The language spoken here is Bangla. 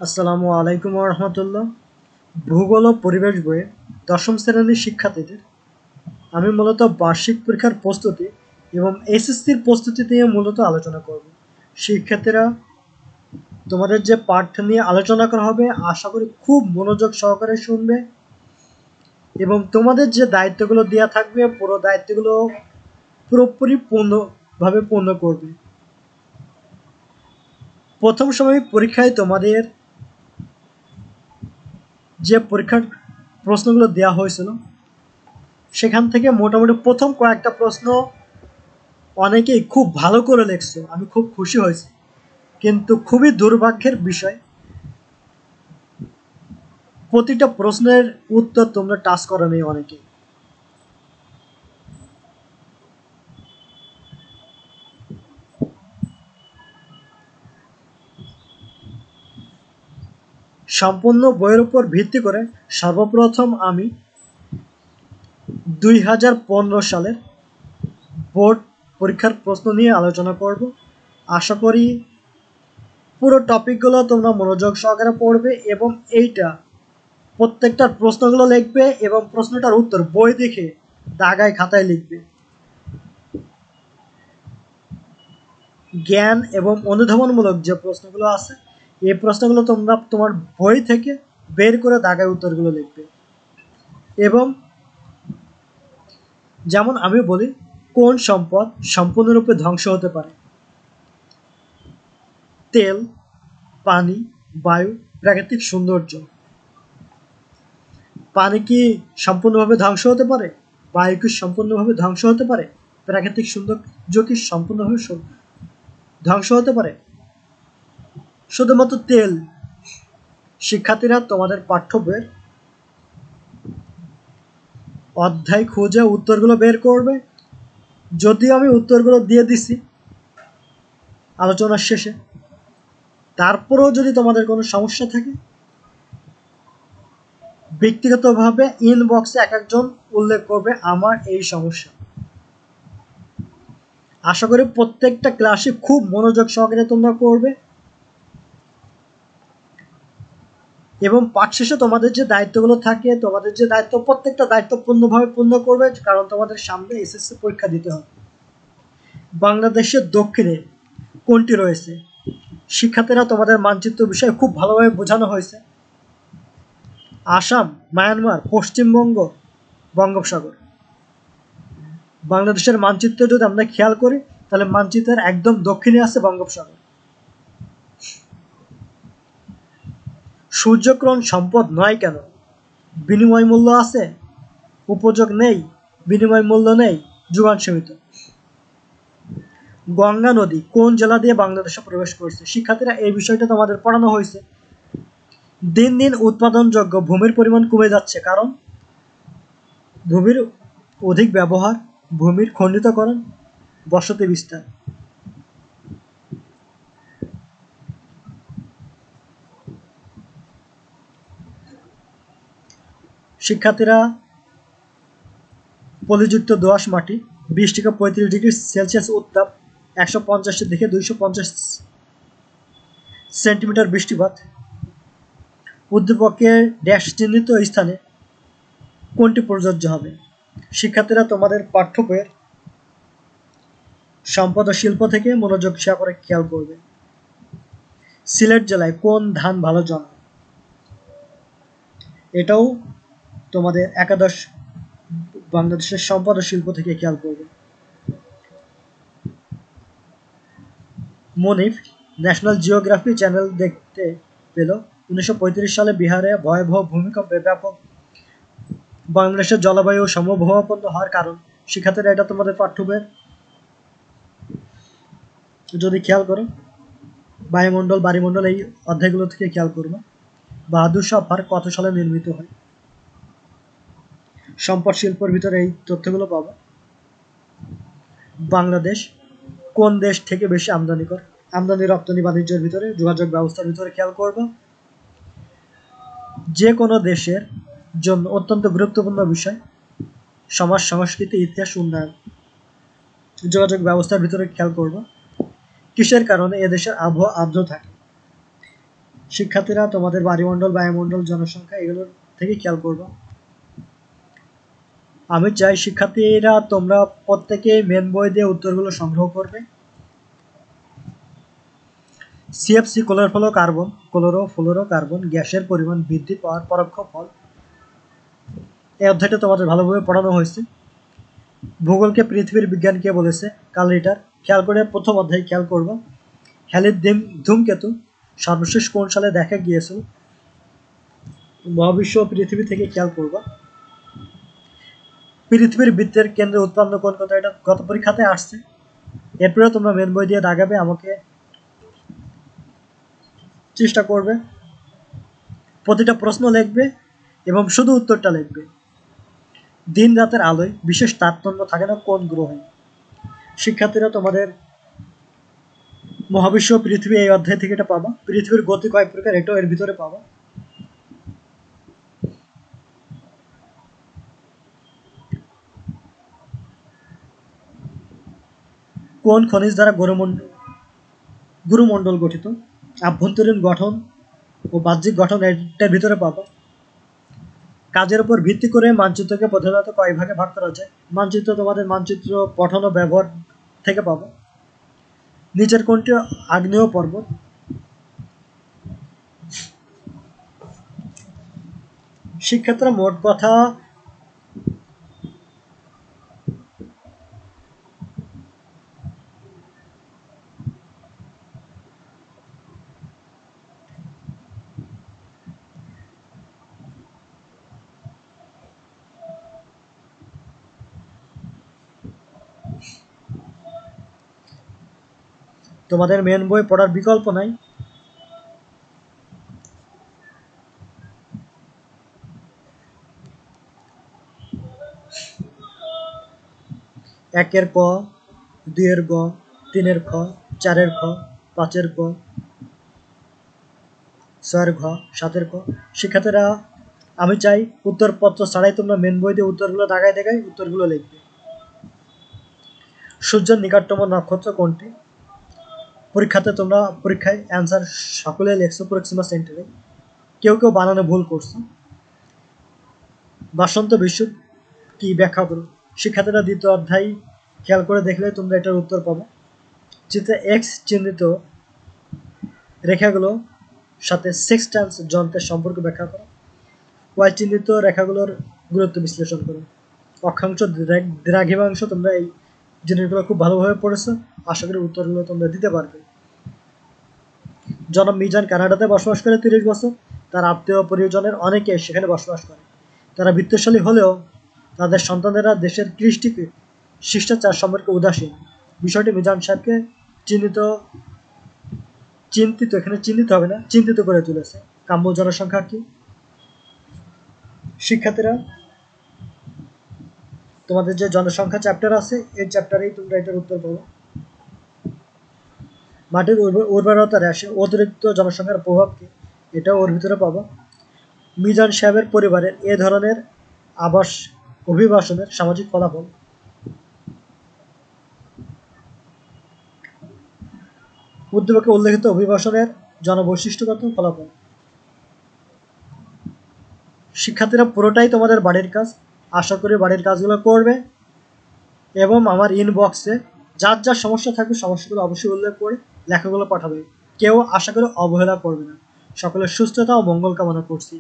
আসসালামু আলাইকুম রহমতুল্লাহ। ভূগোল ও পরিবেশ বইয়ে দশম শ্রেণীর শিক্ষার্থীদের আমি মূলত বার্ষিক পরীক্ষার প্রস্তুতি এবং এসএসসির প্রস্তুতি নিয়ে মূলত আলোচনা করব। শিক্ষার্থীরা, তোমাদের যে পাঠ নিয়ে আলোচনা করা হবে আশা করি খুব মনোযোগ সহকারে শুনবে এবং তোমাদের যে দায়িত্বগুলো দেওয়া থাকবে পুরো দায়িত্বগুলো পুরোপুরি পূর্ণভাবে পূর্ণ করবে। প্রথম সময় পরীক্ষায় তোমাদের যে পরীক্ষার প্রশ্নগুলো দেওয়া হয়েছিল সেখান থেকে মোটামুটি প্রথম কয়েকটা প্রশ্ন অনেকেই খুব ভালো করে লিখছো, আমি খুব খুশি হয়েছি। কিন্তু খুবই দুর্ভাগ্যের বিষয়, প্রতিটা প্রশ্নের উত্তর তোমরা টাচ করো নি অনেকেই। সম্পূর্ণ বইয়ের উপর ভিত্তি করে সর্বপ্রথম আমি 2015 সালের বোর্ড পরীক্ষার প্রশ্ন নিয়ে আলোচনা করব। আশা করি পুরো টপিকগুলো তোমরা মনোযোগ সহকারে পড়বে এবং এইটা প্রত্যেকটার প্রশ্নগুলো লিখবে এবং প্রশ্নটার উত্তর বই দেখে দাগায় খাতায় লিখবে। জ্ঞান এবং অনুধাবনমূলক যে প্রশ্নগুলো আছে এই প্রশ্নগুলো তোমরা তোমার বই থেকে বের করে দাগায় উত্তরগুলো লিখবে। এবং যেমন আমি বলি, কোন সম্পদ সম্পূর্ণরূপে ধ্বংস হতে পারে? তেল, পানি, বায়ু, প্রাকৃতিক সৌন্দর্য। পানি কি সম্পূর্ণভাবে ধ্বংস হতে পারে? বায়ু কি সম্পূর্ণভাবে ধ্বংস হতে পারে? প্রাকৃতিক সৌন্দর্য কি সম্পূর্ণভাবে ধ্বংস হতে পারে? শুধুমাত্র তেল। শিক্ষার্থীরা, তোমাদের পাঠ্য বইয়ের অধ্যায় খুঁজে উত্তরগুলো বের করবে। যদিও আমি উত্তরগুলো দিয়ে দিছি আলোচনার শেষে, তারপরেও যদি তোমাদের কোনো সমস্যা থাকে ব্যক্তিগতভাবে ইনবক্সে এক একজন উল্লেখ করবে আমার এই সমস্যা। আশা করি প্রত্যেকটা ক্লাসে খুব মনোযোগ সহকারে তোমরা করবে এবং পাঠ শেষে তোমাদের যে দায়িত্বগুলো থাকে, তোমাদের যে দায়িত্ব, প্রত্যেকটা দায়িত্ব পূর্ণভাবে পূর্ণ করবে, কারণ তোমাদের সামনে এসএসসি পরীক্ষা দিতে হবে। বাংলাদেশের দক্ষিণে কোনটি রয়েছে? শিক্ষার্থীরা, তোমাদের মানচিত্র বিষয়ে খুব ভালোভাবে বোঝানো হয়েছে। আসাম, মায়ানমার, পশ্চিমবঙ্গ, বঙ্গোপসাগর। বাংলাদেশের মানচিত্র যদি আমরা খেয়াল করি তাহলে মানচিত্রের একদম দক্ষিণে আছে বঙ্গোপসাগর। সূর্যগ্রহণ সম্পদ নয় কেন? বিনিময় মূল্য আছে? উপযোগ নেই? বিনিময় মূল্য নেই? যোগান সীমিত। গঙ্গা নদী কোন জেলা দিয়ে বাংলাদেশে প্রবেশ করছে? শিক্ষার্থীরা, এই বিষয়টা তোমাদের পড়ানো হয়েছে। দিন দিন উৎপাদনযোগ্য ভূমির পরিমাণ কমে যাচ্ছে, কারণ ভূমির অধিক ব্যবহার, ভূমির খণ্ডিতকরণ, বসতি বিস্তার। শিক্ষার্থীরা, পলিযুক্ত দোআঁশ মাটি, 20 থেকে 35 ডিগ্রি সেলসিয়াস উত্তাপ, 150 থেকে 250 সেন্টিমিটার বৃষ্টিপাত, উদ্দীপকের ড্যাশ চিহ্নিত স্থানে কোনটি প্রযোজ্য হবে? শিক্ষার্থীরা, তোমাদের পাঠ্য বইয়ের সম্পদ ও শিল্প থেকে মনোযোগ সহকারে খেয়াল করবে। সিলেট জেলায় কোন ধান ভালো জন্মে? এটাও তোমাদের একাদশ বাংলাদেশের সম্পদ ও শিল্প থেকে খেয়াল করবে। মনিফ ন্যাশনাল জিওগ্রাফি চ্যানেল দেখতে পেল 1935 সালে বিহারে ভয়াবহ ভূমিকম্পে ব্যাপক বাংলাদেশের জলবায়ু সমভাবাপন্ন হওয়ার কারণ। শিক্ষার্থীরা, এটা তোমাদের পাঠ্য বইয়ের যদি খেয়াল করো, বায়ুমণ্ডল, বাড়িমণ্ডল, এই অধ্যায়গুলো থেকে খেয়াল করবো। বাহাদুর শাহ পার্ক কত সালে নির্মিত হয়? সম্পদ শিল্পের ভিতরে এই তথ্যগুলো পাবো। বাংলাদেশ কোন দেশ থেকে বেশি আমদানি করে? আমদানি রপ্তানি বাণিজ্যের ভিতরে, যোগাযোগ ব্যবস্থার ভিতরে খেয়াল করবো। যে কোনো দেশের জন্য অত্যন্ত গুরুত্বপূর্ণ বিষয় সমাজ, সংস্কৃতি, ইতিহাস, উন্নয়ন। যোগাযোগ ব্যবস্থার ভিতরে খেয়াল করব কিসের কারণে এদেশের আবহাওয়া আর্দ্র থাকে? শিক্ষার্থীরা তোমাদের বায়ুমণ্ডল বায়ুমণ্ডল জনসংখ্যা এগুলোর থেকে খেয়াল করবো। আমি চাই শিক্ষার্থীরা তোমরা প্রত্যেকে মেন বই দিয়ে উত্তরগুলো সংগ্রহ করবে। সিএফসি ক্লোরোফ্লোরোকার্বন গ্যাসের পরিমাণ বৃদ্ধি পাওয়ার পরোক্ষ ফল, এই অধ্যায়টা তোমাদের ভালোভাবে পড়ানো হয়েছে। ভূগোলকে পৃথিবীর বিজ্ঞান কে বলেছে? কার্ল রিটার। খেয়াল করে প্রথম অধ্যায় খেয়াল করবো। হ্যালির ধূমকেতু সর্বশেষ কোন সালে দেখা গিয়েছিল? মহাবিশ্ব পৃথিবী থেকে খেয়াল করবো। পৃথিবীর বৃত্তের কেন্দ্রে উৎপন্ন কোন কথা? এটা গত পরীক্ষাতে আসছে। এরপরে তোমরা মেন বই দিয়ে দাগাবে, আমাকে চেষ্টা করবে প্রতিটা প্রশ্ন লিখবে এবং শুধু উত্তরটা লিখবে। দিন রাতের আলোয় বিশেষ তারতম্য থাকে না কোন গ্রহে? শিক্ষার্থীরা তোমাদের মহাবিশ্ব পৃথিবী এই অধ্যায় থেকে এটা পাবা। পৃথিবীর গতি কয় প্রকার? এটাও এর ভিতরে পাবা। কোন খনিজ দ্বারা গুরুমণ্ডল গঠিত? আভ্যন্তরীণ গঠন ও বাহ্যিক গঠন এটার ভিতরে পাবা। কাজের উপর ভিত্তি করে মানচিত্রকে প্রধানত কয় ভাগে ভাগ করা যায়? মানচিত্র তোমাদের মানচিত্র পঠন ও ব্যবহার থেকে পাবো। নিচের কোনটি আগ্নেয় পর্বত? শিক্ষার্থীরা মোট কথা তোমাদের মেন বই পড়ার বিকল্প নাই। একের ক, দুইয়ের গ, তিনের খ, চারের খ, পাঁচের ক, ছয়ের ঘ, সাতের ক। শিক্ষার্থীরা আমি চাই উত্তরপত্র ছাড়াই তোমরা মেন বই দিয়ে উত্তরগুলো দাগায় দেখায় উত্তরগুলো লিখবে। সূর্যের নিকটতম নক্ষত্র কোনটি? পরীক্ষাতে তোমরা পরীক্ষায় অ্যান্সার সকলে লেখছো প্রক্সিমা সেন্টারে, কেউ কেউ বানানো ভুল করছো। বাসন্ত বিশ্ব কি ব্যাখ্যা করো? শিক্ষার্থীরা দ্বিতীয় অধ্যায় খেয়াল করে দেখলে তোমরা এটার উত্তর পাবো। চিত্রে এক্স চিহ্নিত রেখাগুলো সাথে সেক্সট্যান্স যন্ত্রের সম্পর্ক ব্যাখ্যা করো। ওয়াই চিহ্নিত রেখাগুলোর গুরুত্ব বিশ্লেষণ করো। অক্ষাংশ দ্রাঘিমাংশ তোমরা এই জিনিসগুলো খুব ভালোভাবে পড়েছো, আশা করি উত্তরগুলো তোমরা দিতে পারবে। জনাব মিজান কানাডাতে বসবাস করে 30 বছর। তার আত্মীয় পরিজনের অনেকে সেখানে বসবাস করে। তারা বিত্তশালী হলেও তাদের সন্তানেরা দেশের কৃষ্টি শিষ্টাচার সম্পর্কে উদাসীন। বিষয়টি মিজান সাহেবকে চিন্তিত করে তুলেছে। কাম্য জনসংখ্যা কি? শিক্ষার্থীরা তোমাদের যে জনসংখ্যা চ্যাপ্টার আছে এই চ্যাপ্টারেই তোমরা এটার উত্তর পাবো। মাটির উর্বরতা হ্রাসে অতিরিক্ত জনসংখ্যার প্রভাব কি? এটাও ওর ভিতরে পাবো। মিজান সাহেবের পরিবারের এ ধরনের অভিবাসনের সামাজিক ফলাফল। উদ্দীপকে উল্লেখিত অভিবাসনের জনবৈশিষ্ট্যগত ফলাফল। শিক্ষার্থীরা পুরোটাই তোমাদের বাড়ির কাজ, আশা করি বাড়ির কাজগুলো করবে এবং আমার ইনবক্সে যার যার সমস্যা থাকবে সমস্যাগুলো অবশ্যই উল্লেখ করে লেখাগুলো পাঠাবে। কেউ আশা করি অবহেলা করবে না। সকলের সুস্থতা ও মঙ্গল কামনা করছি।